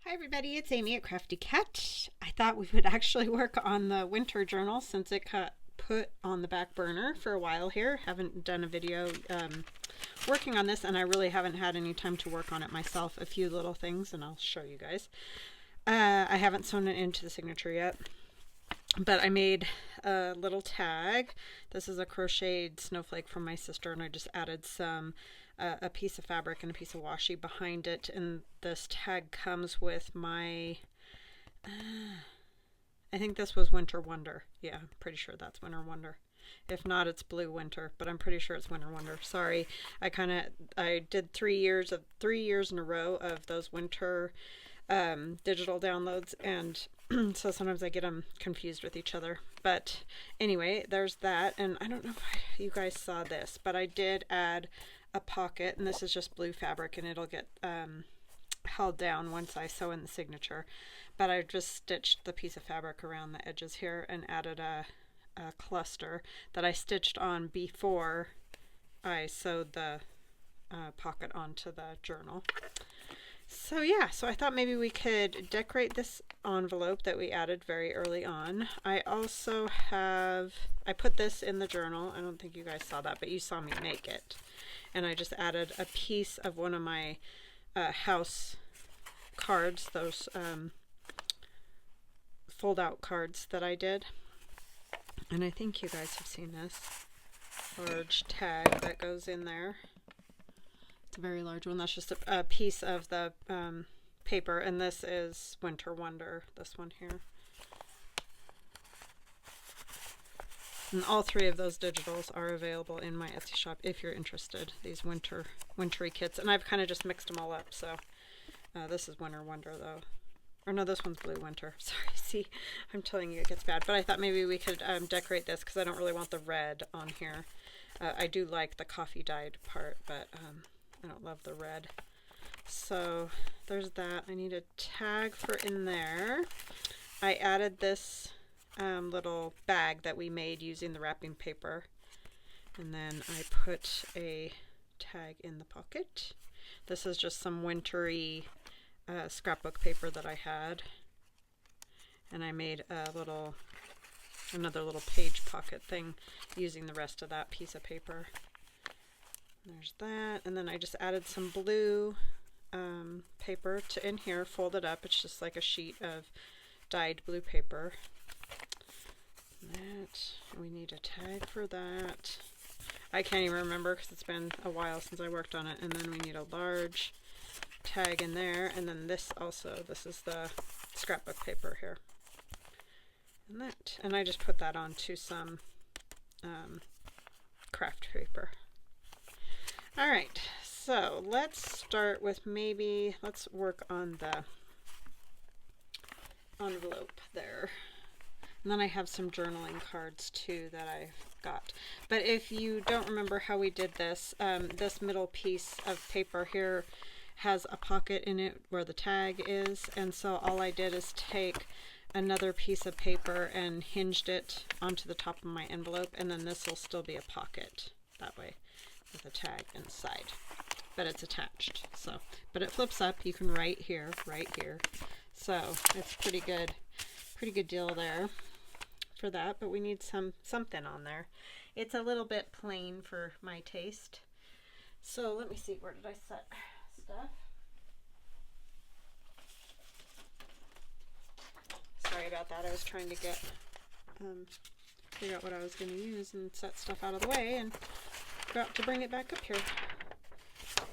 Hi everybody, it's Amy at Crafty Cat. I thought we would actually work on the winter journal since it got put on the back burner for a while here. Haven't done a video working on this, and I really haven't had any time to work on it myself. A few little things, and I'll show you guys. I haven't sewn it into the signature yet, but I made a little tag. This is a crocheted snowflake from my sister, and I just added some a piece of fabric and a piece of washi behind it, and this tag comes with my I think this was Winter Wonder. Yeah, I'm pretty sure that's Winter Wonder. If not, it's Blue Winter, but I'm pretty sure it's Winter Wonder. Sorry, I did 3 years in a row of those winter digital downloads, and so sometimes I get them confused with each other. But anyway, there's that, and I don't know if you guys saw this, but I did add a pocket, and this is just blue fabric, and it'll get held down once I sew in the signature. But I just stitched the piece of fabric around the edges here and added a cluster that I stitched on before I sewed the pocket onto the journal. So yeah, so I thought maybe we could decorate this envelope that we added very early on. I also I put this in the journal. I don't think you guys saw that, but you saw me make it. And I just added a piece of one of my house cards, those fold out cards that I did. And I think you guys have seen this large tag that goes in there. It's a very large one. That's just a piece of the paper, and this is Winter Wonder, this one here. And all three of those digitals are available in my Etsy shop if you're interested. These wintry kits, and I've kind of just mixed them all up. So this is Winter Wonder though, or no, this one's Blue Winter. Sorry, see, I'm telling you it gets bad. But I thought maybe we could decorate this because I don't really want the red on here. I do like the coffee dyed part, but I don't love the red. So there's that. I need a tag for in there. I added this little bag that we made using the wrapping paper, and then I put a tag in the pocket. This is just some wintry scrapbook paper that I had, and I made another little page pocket thing using the rest of that piece of paper. There's that, and then I just added some blue paper in here, folded up. It's just like a sheet of dyed blue paper. We need a tag for that. I can't even remember because it's been a while since I worked on it. And then we need a large tag in there, and then this is the scrapbook paper here, and I just put that onto some craft paper. All right, so let's start with let's work on the envelope there. And then I have some journaling cards too that I've got. But if you don't remember how we did this, this middle piece of paper here has a pocket in it where the tag is. And so all I did is take another piece of paper and hinged it onto the top of my envelope. And then this will still be a pocket that way with a tag inside. But it's attached. But it flips up. You can write here. So it's pretty good deal there for that, but we need something on there. It's a little bit plain for my taste. So let me see, where did I set stuff? Sorry about that. I was trying to figure out what I was going to use and set stuff out of the way, and forgot to bring it back up here.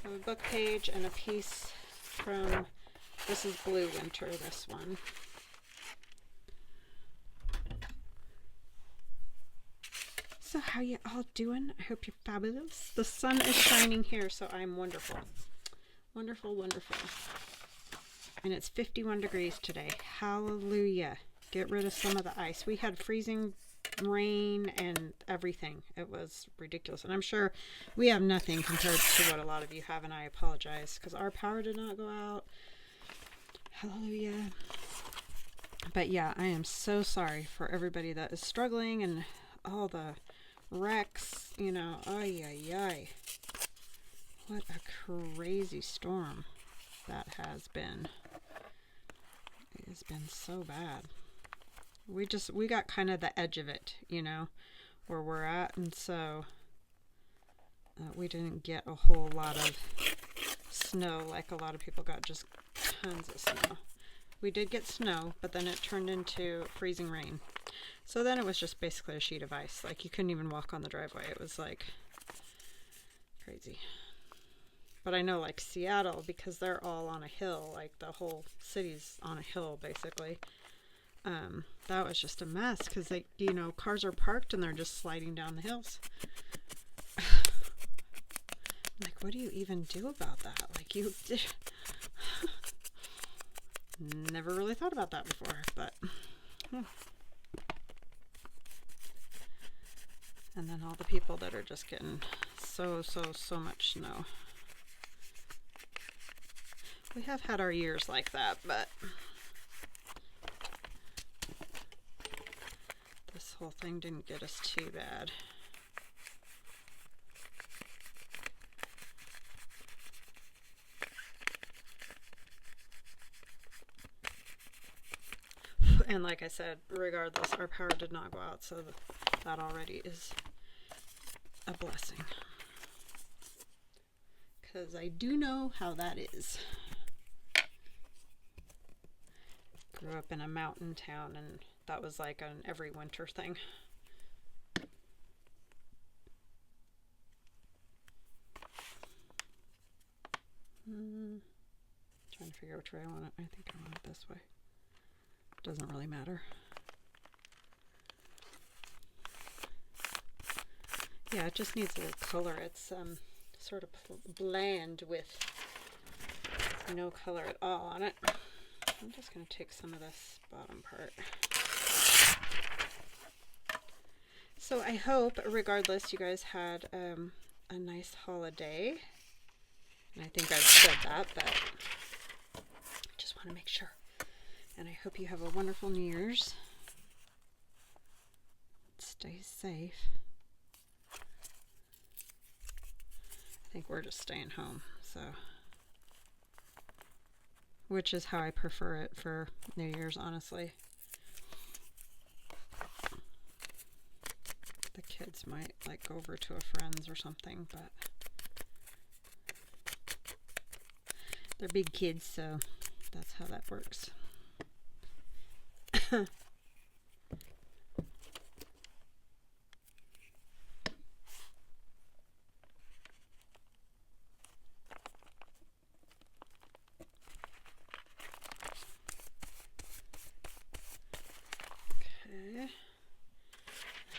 A book page and a piece from, this is Blue Winter, this one. So how you all doing? I hope you're fabulous. The sun is shining here, so I'm wonderful. Wonderful. And it's 51 degrees today. Hallelujah. Get rid of some of the ice. We had freezing rain and everything. It was ridiculous. And I'm sure we have nothing compared to what a lot of you have, and I apologize because our power did not go out. Hallelujah. But yeah, I am so sorry for everybody that is struggling and all the wrecks, ay. What a crazy storm that has been. It has been so bad. We got kind of the edge of it, you know, where we're at, and so we didn't get a whole lot of snow like a lot of people got, just tons of snow. We did get snow, but then it turned into freezing rain. So then it was just basically a sheet of ice. Like, you couldn't even walk on the driveway. It was like crazy. But I know, like, Seattle, because they're all on a hill, like the whole city's on a hill basically. That was just a mess because, like, you know, cars are parked and they're just sliding down the hills. Like, what do you even do about that? Like, you never really thought about that before, but and then all the people that are just getting so much snow. We have had our years like that, but this whole thing didn't get us too bad. And like I said, regardless, our power did not go out, so that already is a blessing. Because I do know how that is. Grew up in a mountain town, and that was like an every winter thing. Trying to figure out which way I want it. I think I want it this way. Doesn't really matter. Yeah, it just needs a little color. It's sort of bland with no color at all on it. I'm just going to take some of this bottom part. So I hope, regardless, you guys had a nice holiday. And I think I've said that, but I just want to make sure. And I hope you have a wonderful New Year's. Stay safe. I think we're just staying home, so. Which is how I prefer it for New Year's, honestly. The kids might like go over to a friend's or something, but they're big kids, so that's how that works. I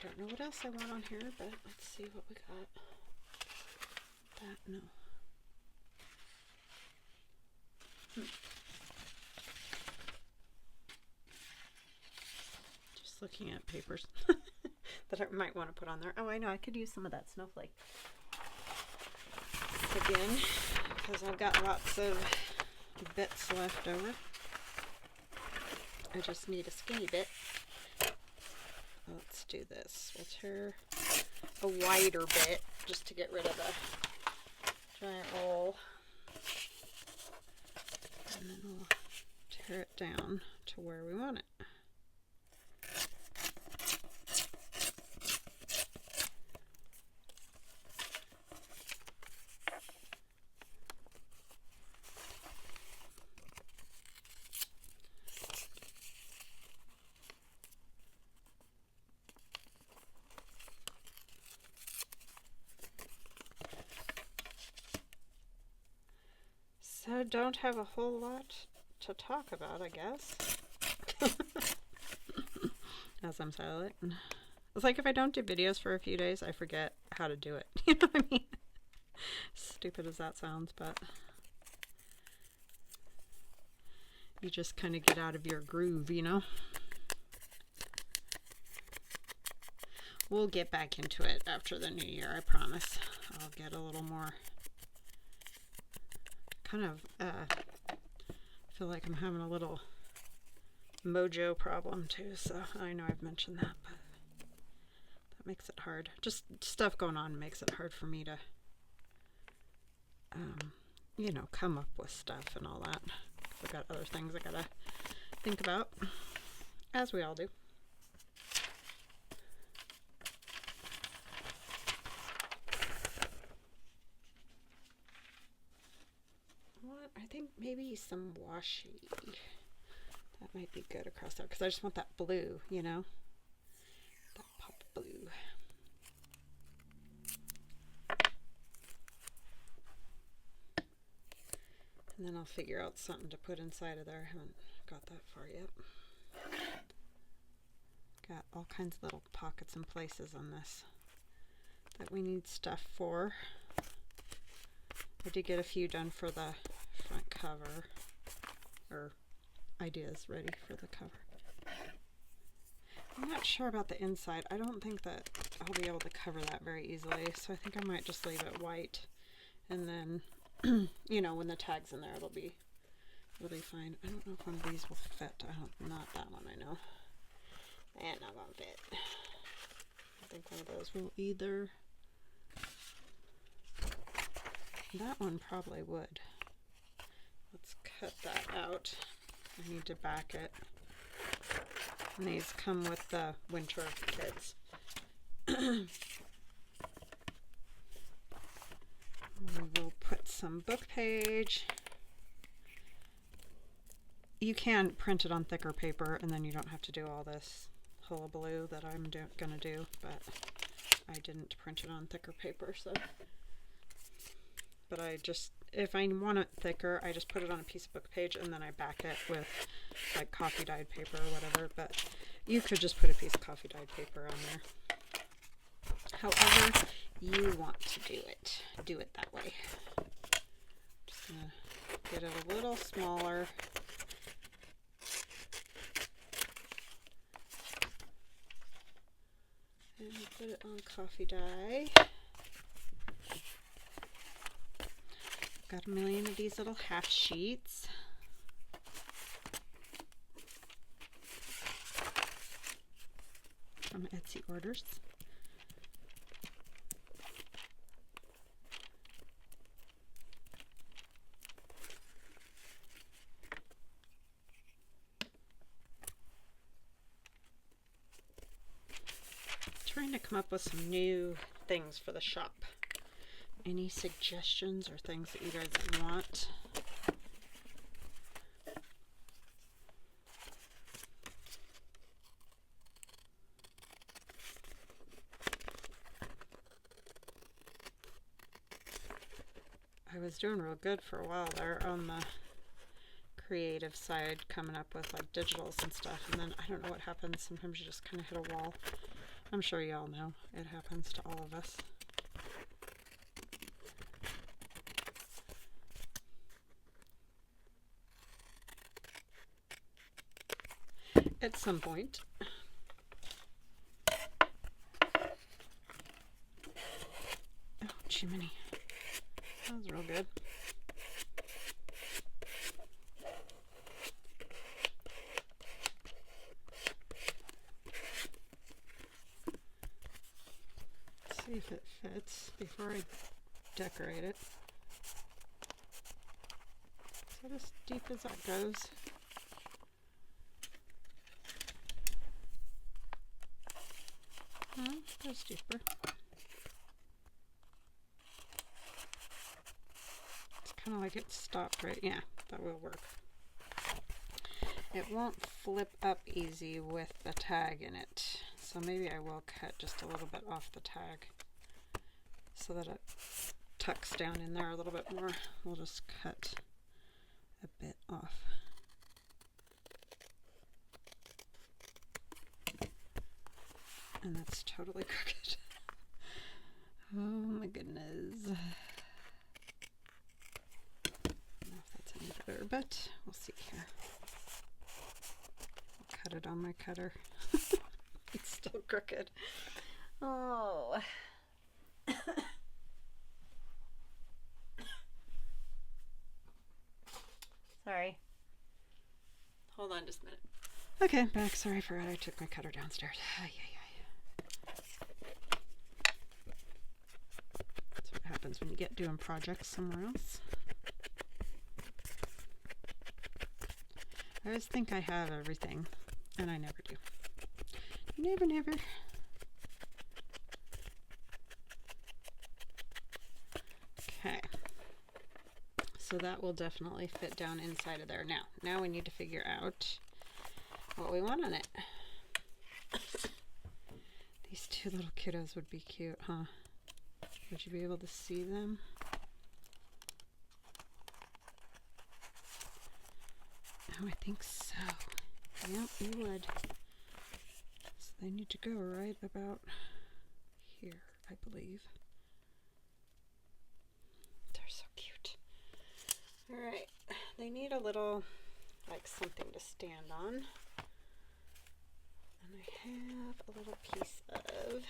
don't know what else I want on here, but let's see what we got. That, no. Just looking at papers that I might want to put on there. Oh, I know, I could use some of that snowflake again, because I've got lots of bits left over. I just need a skinny bit. Let's do this. We'll tear a wider bit just to get rid of the giant roll. And then we'll tear it down to where we want it. So don't have a whole lot to talk about, I guess. As I'm silent. It's like if I don't do videos for a few days, I forget how to do it. You know what I mean? Stupid as that sounds, but you just kind of get out of your groove, you know? We'll get back into it after the new year, I promise. I'll get a little more kind of feel like I'm having a little mojo problem too, so I know I've mentioned that, but that makes it hard. Just stuff going on makes it hard for me to you know, come up with stuff and all that. I've got other things I gotta think about, as we all do. What? I think maybe some washi. That might be good across there because I just want that blue, you know, that pop blue. And then I'll figure out something to put inside of there. I haven't got that far yet. Got all kinds of little pockets and places on this that we need stuff for. I did get a few done for the front cover, or ideas ready for the cover. I'm not sure about the inside. I don't think that I'll be able to cover that very easily, so I think I might just leave it white, and then you know, when the tag's in there, it'll be fine. I don't know if one of these will fit. Not that one, I know. And not gonna fit. I think one of those will either. That one probably would. Let's cut that out. I need to back it. And these come with the winter kits. We will put some book page. You can print it on thicker paper and then you don't have to do all this hullabaloo that I'm gonna do, but I didn't print it on thicker paper, so. But I just, if I want it thicker, I just put it on a piece of book page and then I back it with like coffee dyed paper or whatever, but you could just put a piece of coffee dyed paper on there. However you want to do it that way. Just gonna get it a little smaller. And put it on coffee dye. Got a million of these little half sheets. From Etsy orders. Trying to come up with some new things for the shop. Any suggestions or things that you guys want? I was doing real good for a while there on the creative side, coming up with like digitals and stuff, and then I don't know what happens. Sometimes you just kind of hit a wall. I'm sure you all know it happens to all of us. At some point. Oh, Jiminy. That was real good. Let's see if it fits before I decorate it. Is that as deep as that goes? Goes deeper. It's kind of like it stopped right. Yeah, that will work. It won't flip up easy with the tag in it, so maybe I will cut just a little bit off the tag so that it tucks down in there a little bit more. We'll just cut a bit off. And that's totally crooked. Oh my goodness. I don't know if that's any better, but we'll see here. I'll cut it on my cutter. It's still crooked. Oh. Sorry. Hold on just a minute. Okay, back. Sorry, I forgot I took my cutter downstairs. Ay, ay, ay. That's what happens when you get doing projects somewhere else. I always think I have everything, and I never do. Never, never. Okay. So that will definitely fit down inside of there. Now we need to figure out what we want on it. These two little kiddos would be cute, huh? Would you be able to see them? Oh, I think so. Yep, you would. So they need to go right about here, I believe. They're so cute. Alright, they need a little, like, something to stand on. And I have a little piece of,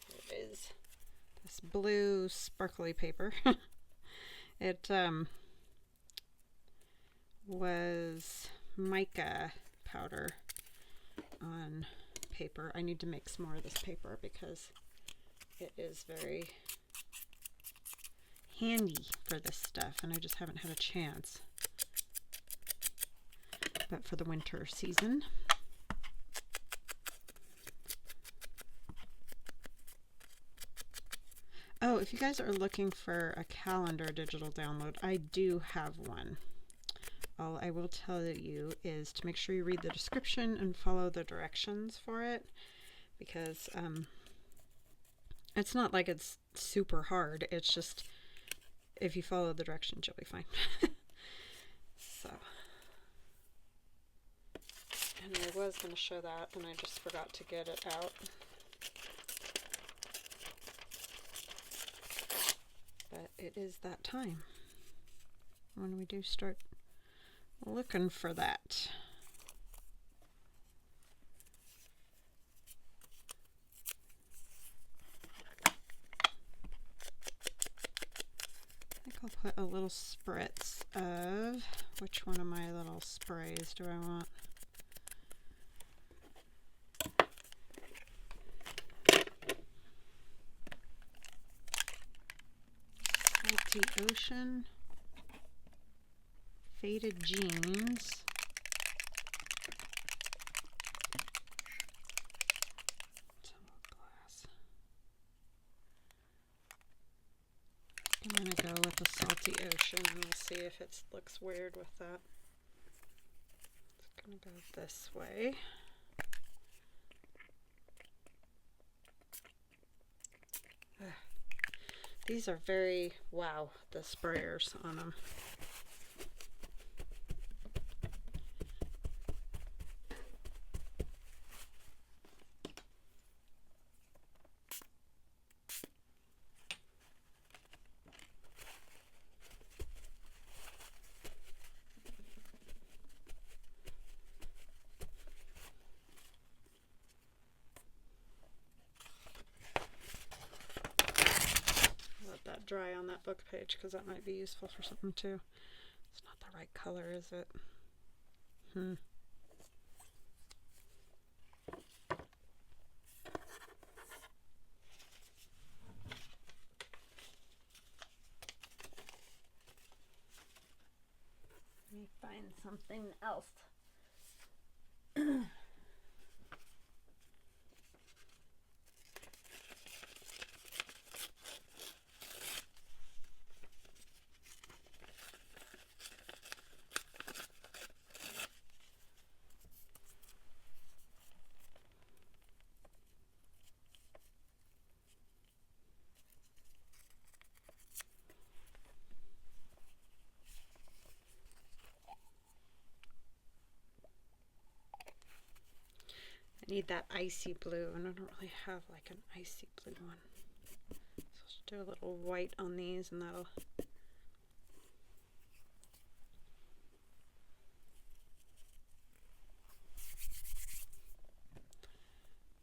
here it is, this blue sparkly paper. It was mica powder on paper. I need to make some more of this paper because it is very handy for this stuff, and I just haven't had a chance. But for the winter season. Oh, if you guys are looking for a calendar digital download, I do have one. All I will tell you is to make sure you read the description and follow the directions for it, because it's not like it's super hard. It's just if you follow the directions, you'll be fine. So, and I was going to show that, and I just forgot to get it out. But it is that time when we do start looking for that. I think I'll put a little spritz of, which one of my little sprays do I want? Salty Ocean, Faded Jeans, glass. I'm going to go with the Salty Ocean, and we'll see if it looks weird with that. It's going to go this way. These are very, wow, the sprayers on them. Dry on that book page because that might be useful for something too. It's not the right color, is it? Let me find something else. I need that icy blue, and I don't really have like an icy blue one. So I'll just do a little white on these, and that'll...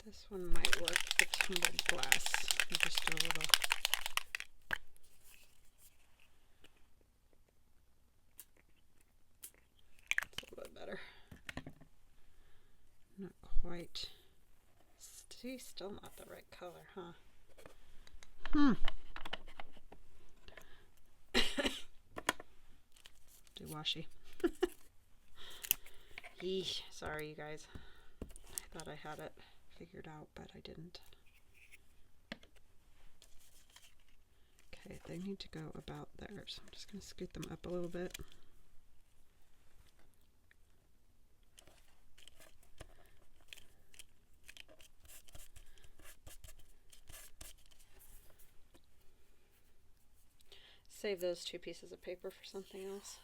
This one might work for tumbled glass. I'll just do a little... It's a little bit better. Not quite. See, still not the right color, huh? Too washy. Eesh, sorry you guys. I thought I had it figured out, but I didn't. Okay, they need to go about there, so I'm just going to scoot them up a little bit. Save those 2 pieces of paper for something else.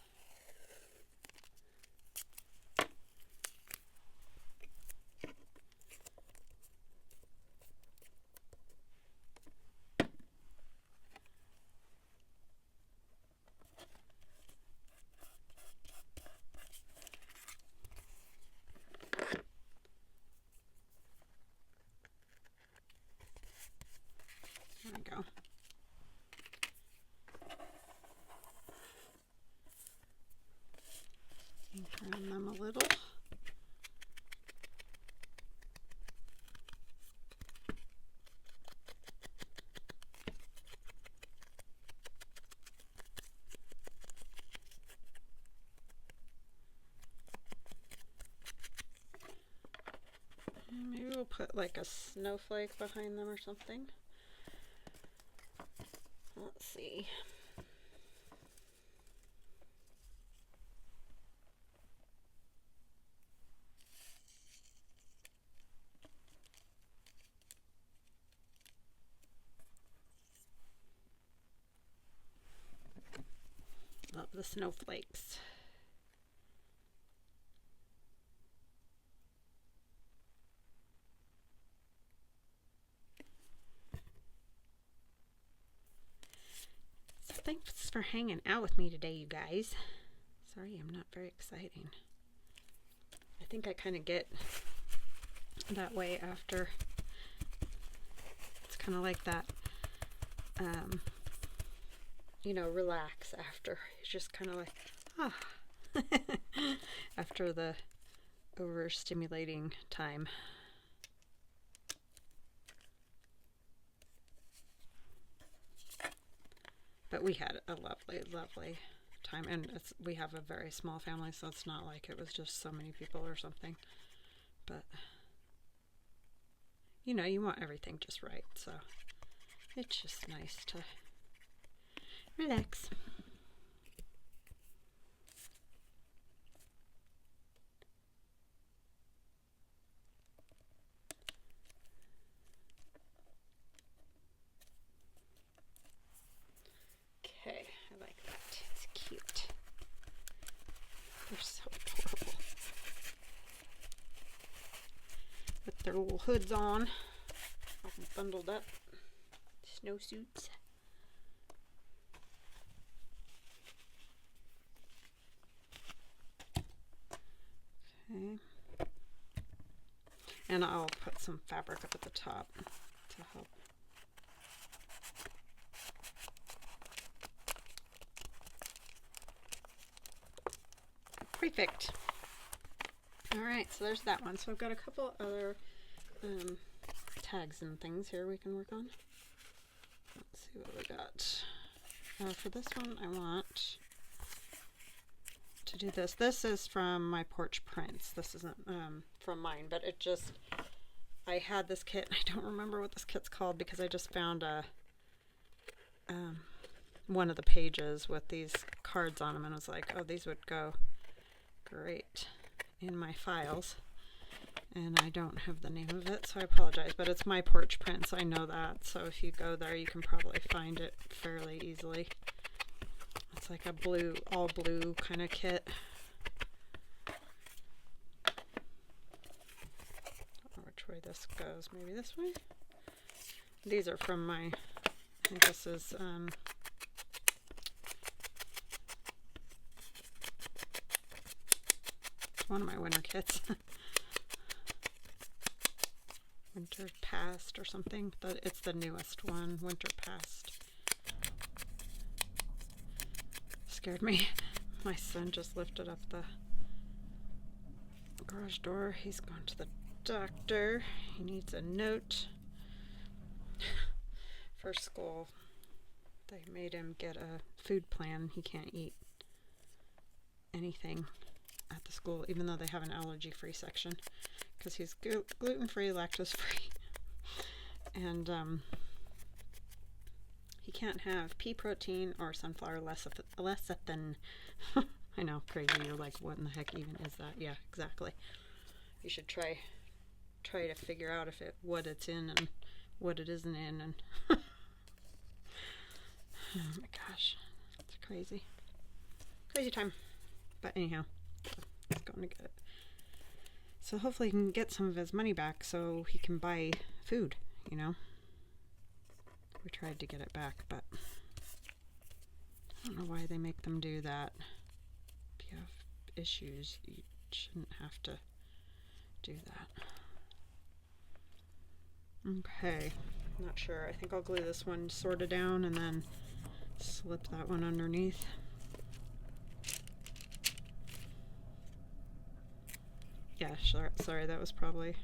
There we go. Turn them a little. Maybe we'll put like a snowflake behind them or something. Let's see. Love the snowflakes. So thanks for hanging out with me today, you guys. Sorry, I'm not very exciting. I think I kind of get that way after. It's kind of like that. You know, relax after. It's just kind of like, after the overstimulating time. But we had a lovely, lovely time. And we have a very small family, so it's not like it was just so many people or something. But, you know, you want everything just right. So it's just nice to relax. Okay, I like that. It's cute. They're so adorable. With their little hoods on, all bundled up, snowsuits. Okay. And I'll put some fabric up at the top to help. Perfect. All right, so there's that one. So I've got a couple other tags and things here we can work on. Let's see what we got. For this one, I want to do this. This is from my porch prints. This isn't from mine, but it just, I had this kit, and I don't remember what this kit's called because I just found one of the pages with these cards on them, and I was like, oh, these would go great in my files. And I don't have the name of it, so I apologize, but it's my porch prints. I know that, so if you go there, you can probably find it fairly easily. It's like a blue, all blue kind of kit. I don't know which way this goes. Maybe this way? These are from my, I think this is, one of my winter kits. Winter Past or something, but it's the newest one, Winter Past. Scared me. My son just lifted up the garage door. He's gone to the doctor. He needs a note for school. They made him get a food plan. He can't eat anything at the school, even though they have an allergy-free section, because he's gluten-free, lactose-free, and he can't have pea protein or sunflower lecithin. I know, crazy. You're like, what in the heck even is that? Yeah, exactly. You should try to figure out what it's in and what it isn't in, and oh my gosh, it's crazy time. But anyhow, he's going to get it. So hopefully he can get some of his money back so he can buy food, you know. We tried to get it back, but I don't know why they make them do that. If you have issues, you shouldn't have to do that. Okay, not sure. I think I'll glue this one sort of down and then slip that one underneath. Yeah, sure. Sorry, that was probably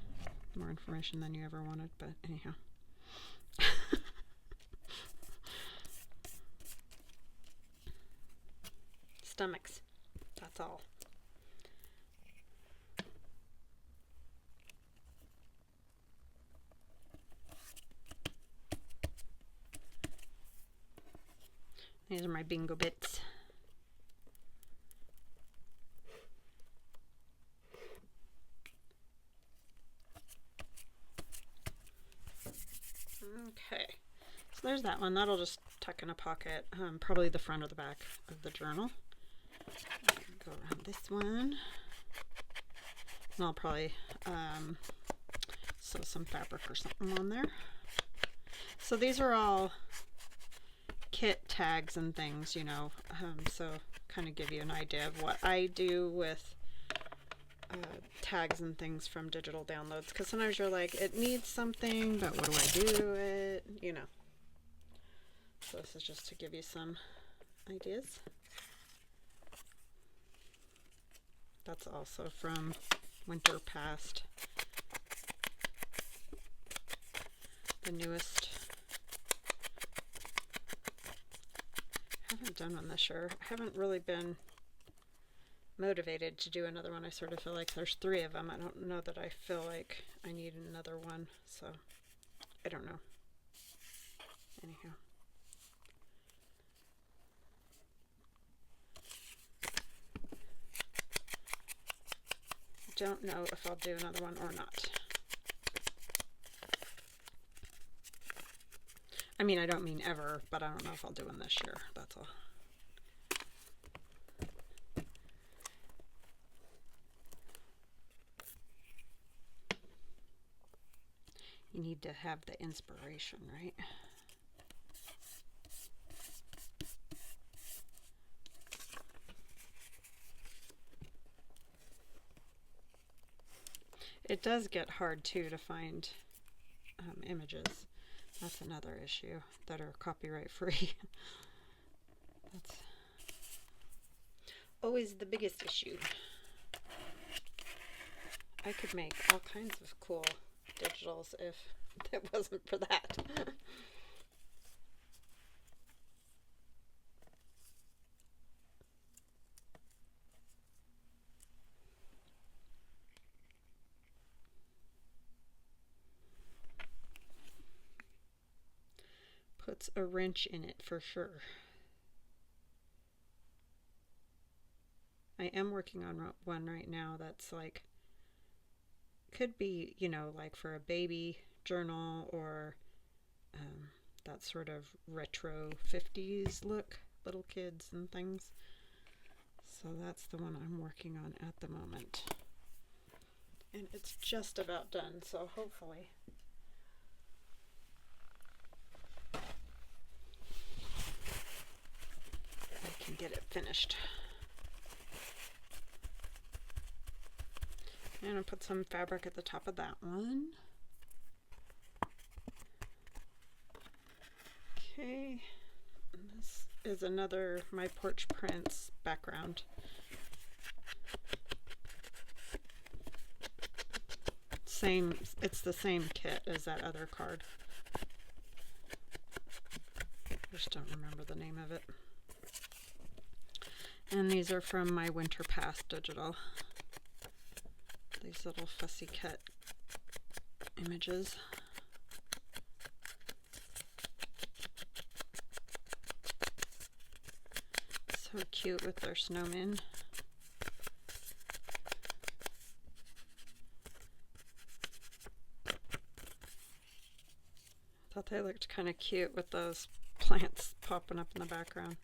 more information than you ever wanted, but anyhow. Stomachs. That's all. These are my bingo bits. Okay, so there's that one. That'll just tuck in a pocket, probably the front or the back of the journal. Go around this one. And I'll probably sew some fabric or something on there. So these are all kit tags and things, you know, so kind of give you an idea of what I do with tags and things from digital downloads, because sometimes you're like, it needs something, but what do I do to it, you know. So this is just to give you some ideas. That's also from Winter Past, the newest. I haven't done one this year. I haven't really been motivated to do another one. I sort of feel like there's 3 of them. I don't know that I feel like I need another one, so I don't know. Anyhow. Don't know if I'll do another one or not. I mean, I don't mean ever, but I don't know if I'll do one this year. That's all. You need to have the inspiration, right? It does get hard too to find images. That's another issue that are copyright free. That's always the biggest issue. I could make all kinds of cool digitals if it wasn't for that. Puts a wrench in it for sure. I am working on one right now that's like, could be, you know, like for a baby journal or that sort of retro 50s look, little kids and things. So that's the one I'm working on at the moment. And it's just about done, so hopefully I can get it finished. And I'll put some fabric at the top of that one. Okay, and this is another My Porch Prints background. It's the same kit as that other card. I just don't remember the name of it. And these are from my Winter Pass digital. These little fussy cut images. So cute with their snowmen. Thought they looked kind of cute with those plants popping up in the background.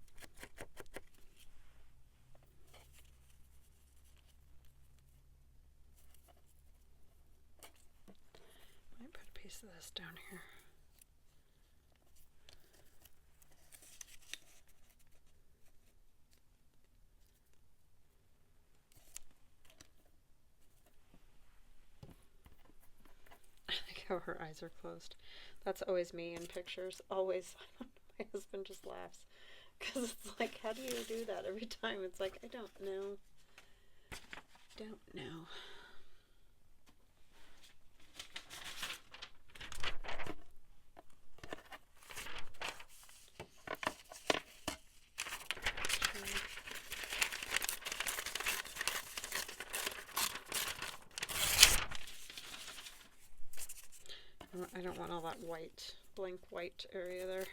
Might put a piece of this down here. I like how her eyes are closed. That's always me in pictures. Always. My husband just laughs because it's like, how do you do that every time? It's like, I don't know. Don't know. I don't want all that white, blank white area there.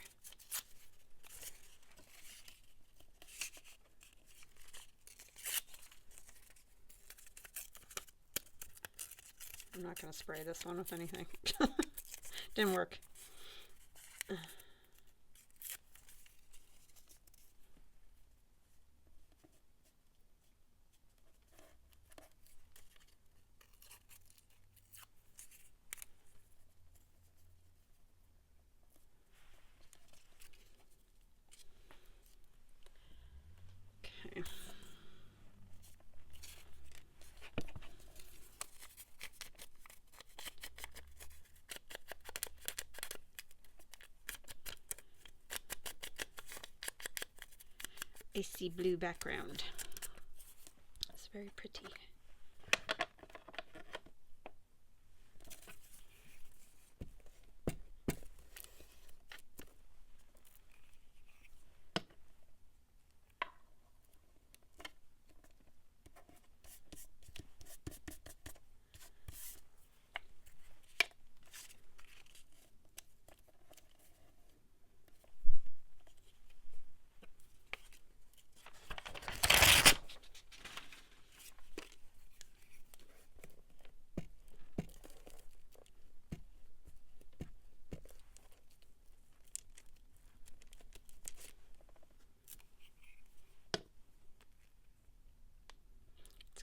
I'm not going to spray this one with anything. Didn't work. Okay. Icy blue background. It's very pretty.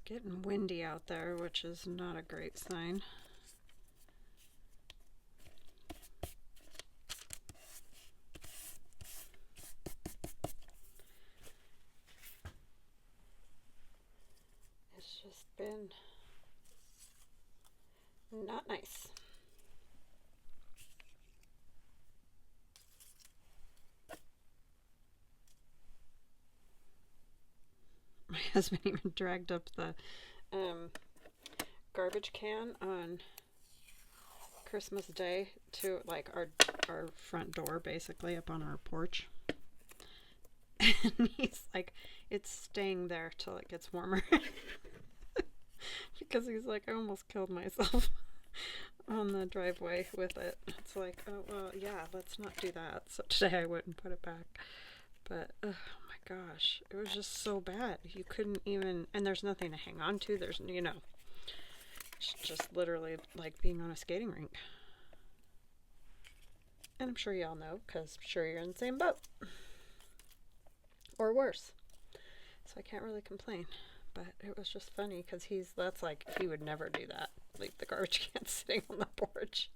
Getting windy out there, which is not a great sign. It's just been not nice. My husband even dragged up the garbage can on Christmas Day to like our front door, basically up on our porch. And he's like, it's staying there till it gets warmer. Because he's like, I almost killed myself on the driveway with it. It's like, oh well, yeah, let's not do that. So today I wouldn't put it back. But oh my gosh, it was just so bad. You couldn't even, and there's nothing to hang on to. There's, you know, it's just literally like being on a skating rink. And I'm sure y'all know, because I'm sure you're in the same boat. Or worse. So I can't really complain. But it was just funny, because that's like, he would never do that. Leave the garbage can sitting on the porch.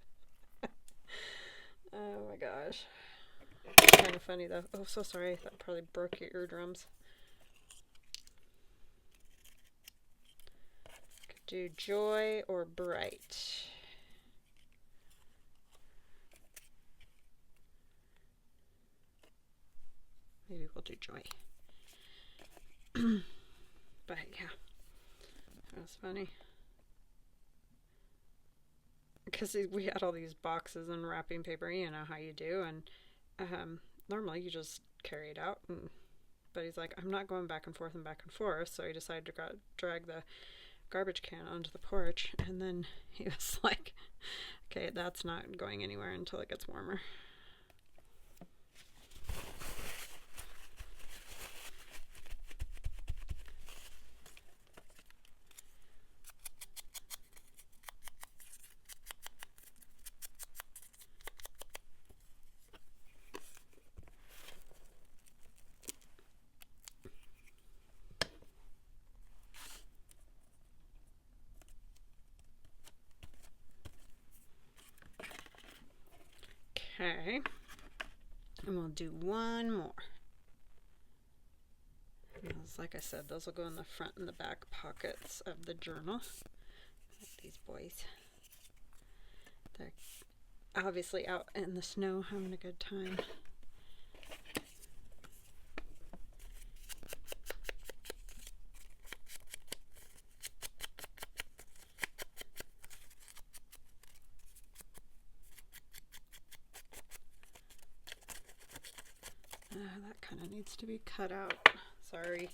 Oh my gosh. Kind of funny though. Oh, so sorry. That probably broke your eardrums. Could do joy or bright. Maybe we'll do joy. But yeah, that was funny. Because we had all these boxes and wrapping paper, you know how you do, and normally you just carry it out and But he's like, I'm not going back and forth and back and forth. So he decided to drag the garbage can onto the porch. And then he was like, okay, that's not going anywhere until it gets warmer. Okay, and we'll do one more. Like I said, those will go in the front and the back pockets of the journal. Like these boys. They're obviously out in the snow having a good time. That kind of needs to be cut out. Sorry.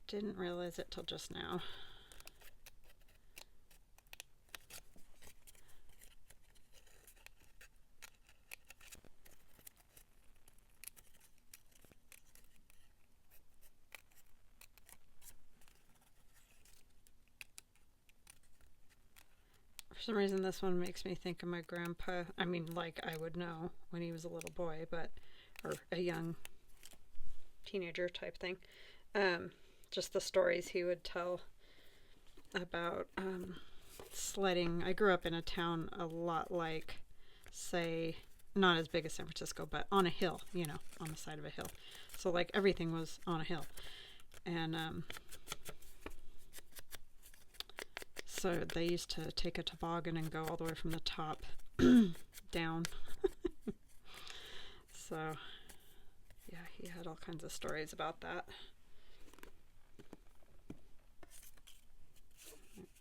Didn't realize it till just now. For some reason this one makes me think of my grandpa. I mean, like I would know when he was a little boy, but or a young teenager type thing. Just the stories he would tell about sledding. I grew up in a town a lot like, say, not as big as San Francisco, but on a hill, you know, on the side of a hill. So like everything was on a hill. And so they used to take a toboggan and go all the way from the top down. So yeah, he had all kinds of stories about that.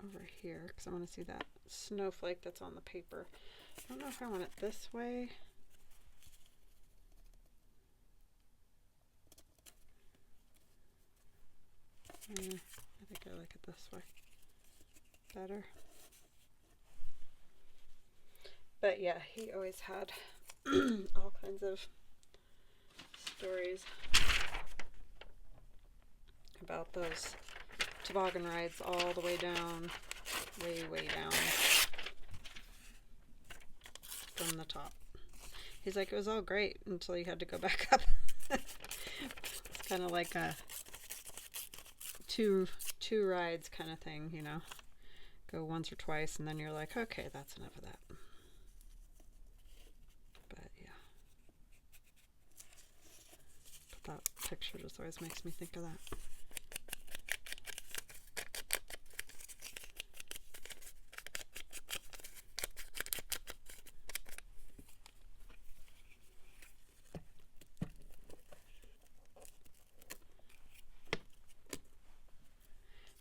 Over here, because I want to see that snowflake that's on the paper. I don't know if I want it this way. I think I like it this way better. But yeah, he always had all kinds of stories about those toboggan rides all the way down, way down from the top. He's like, it was all great until you had to go back up. It's kind of like a two rides kind of thing, you know. Go once or twice and then you're like, okay, that's enough of that. But yeah. But that picture just always makes me think of that.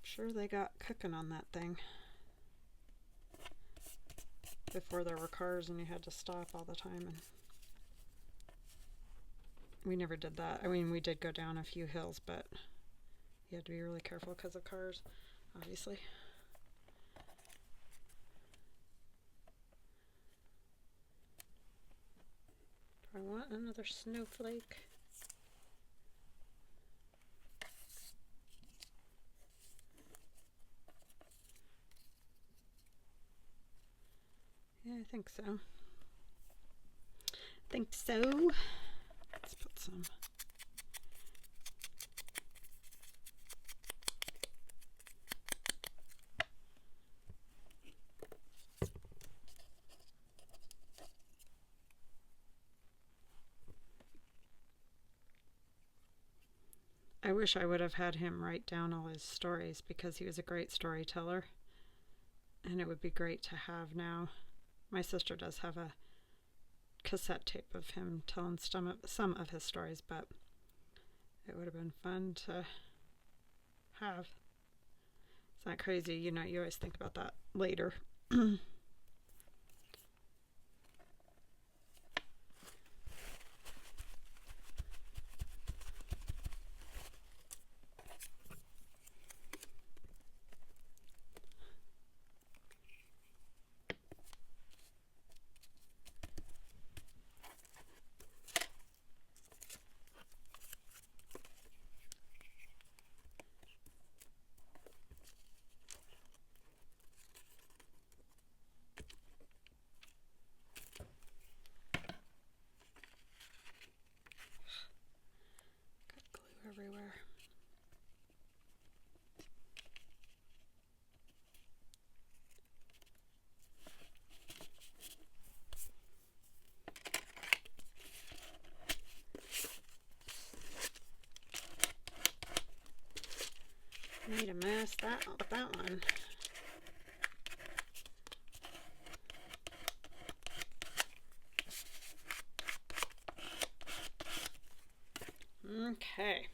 Sure they got cooking on that thing before there were cars and you had to stop all the time, and we never did that. I mean, we did go down a few hills, but you had to be really careful because of cars, obviously. Do I want another snowflake? Yeah, I think so. Let's put some. I wish I would have had him write down all his stories because he was a great storyteller. And it would be great to have now. My sister does have a cassette tape of him telling some of his stories, but it would have been fun to have. It's not crazy, you know, you always think about that later. messed that up with that one. Okay,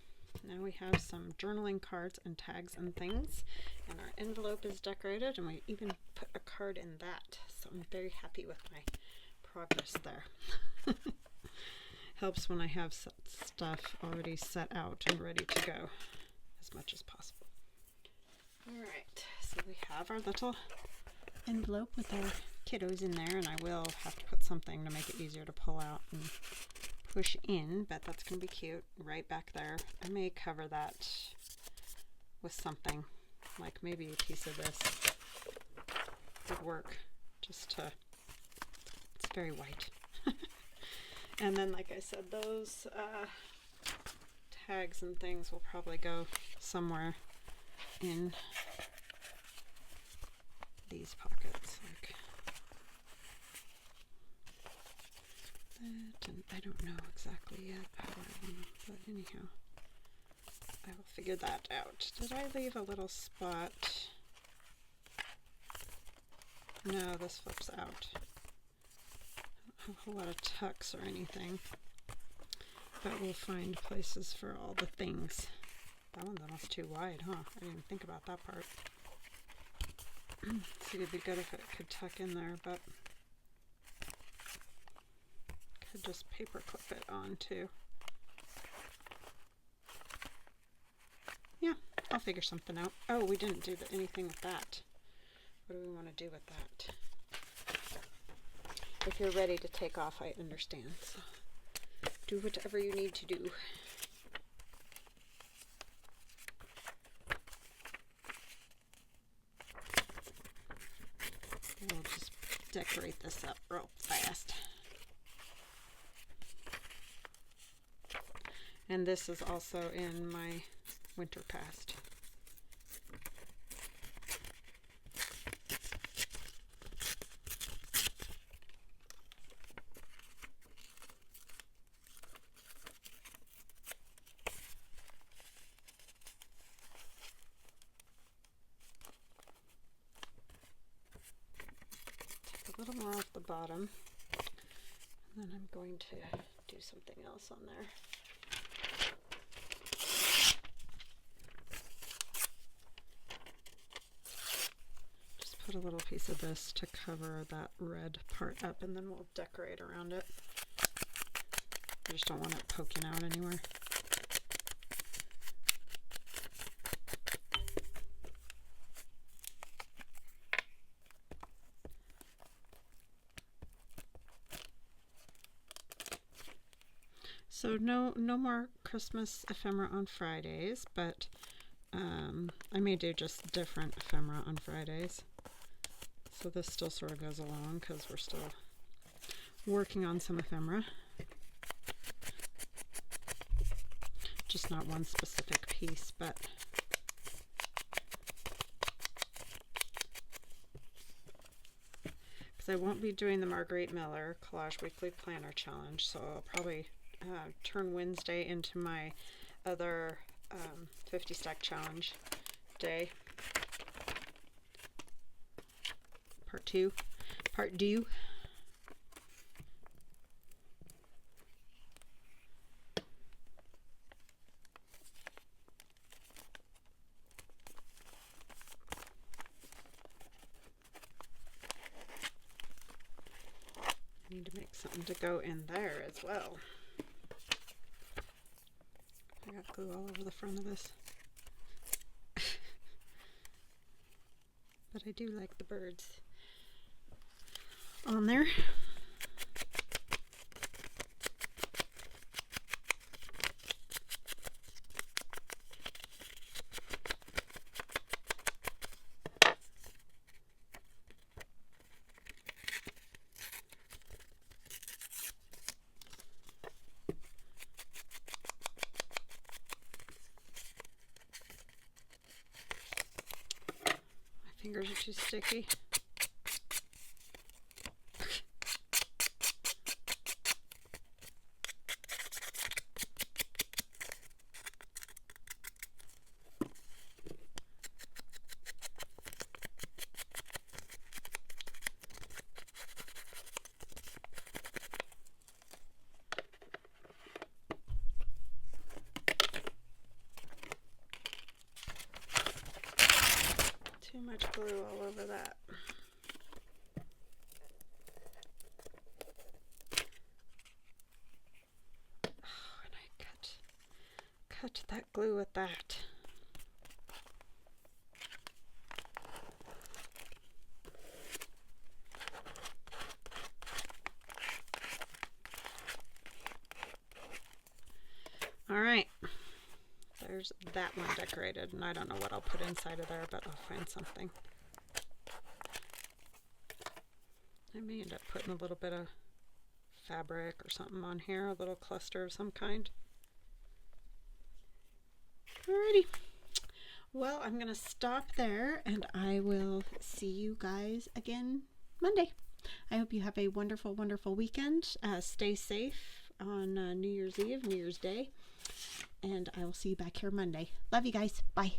now we have some journaling cards and tags and things, and our envelope is decorated, and we even put a card in that, so I'm very happy with my progress there. Helps when I have stuff already set out and ready to go as much as possible. Alright, so we have our little envelope with our kiddos in there, and I will have to put something to make it easier to pull out and push in, but that's going to be cute right back there. I may cover that with something, like maybe a piece of this would work, just to, it's very white. And then, like I said, those tags and things will probably go somewhere in these pockets, like that, and I don't know exactly yet how I want to, but anyhow, I will figure that out. Did I leave a little spot? No, this flips out. I don't have a whole lot of tucks or anything, but we'll find places for all the things. That one's almost too wide, huh? I didn't even think about that part. So it'd be good if it could tuck in there, but could just paper clip it on too. Yeah, I'll figure something out. Oh, we didn't do anything with that. What do we want to do with that? If you're ready to take off, I understand. So do whatever you need to do. We'll just decorate this up real fast. And this is also in my winter past. Take a little more off the bottom, and then I'm going to do something else on there. Put a little piece of this to cover that red part up, and then we'll decorate around it. I just don't want it poking out anywhere. So no more Christmas ephemera on Fridays, but I may do just different ephemera on Fridays. So this still sort of goes along because we're still working on some ephemera. Just not one specific piece, but because I won't be doing the Marguerite Miller Collage Weekly Planner Challenge, so I'll probably turn Wednesday into my other 50 stack challenge day. Part 2. Part due. I need to make something to go in there as well. I got glue all over the front of this. But I do like the birds on there. My fingers are too sticky. Too much glue all over that. Oh, and I cut that glue with that. All right, there's that one decorated, and I don't know what I'll put inside of there, but I'll find something. I may end up putting a little bit of fabric or something on here, a little cluster of some kind. Alrighty. Well, I'm going to stop there, and I will see you guys again Monday. I hope you have a wonderful, wonderful weekend. Stay safe on New Year's Eve, New Year's Day, and I will see you back here Monday. Love you guys. Bye.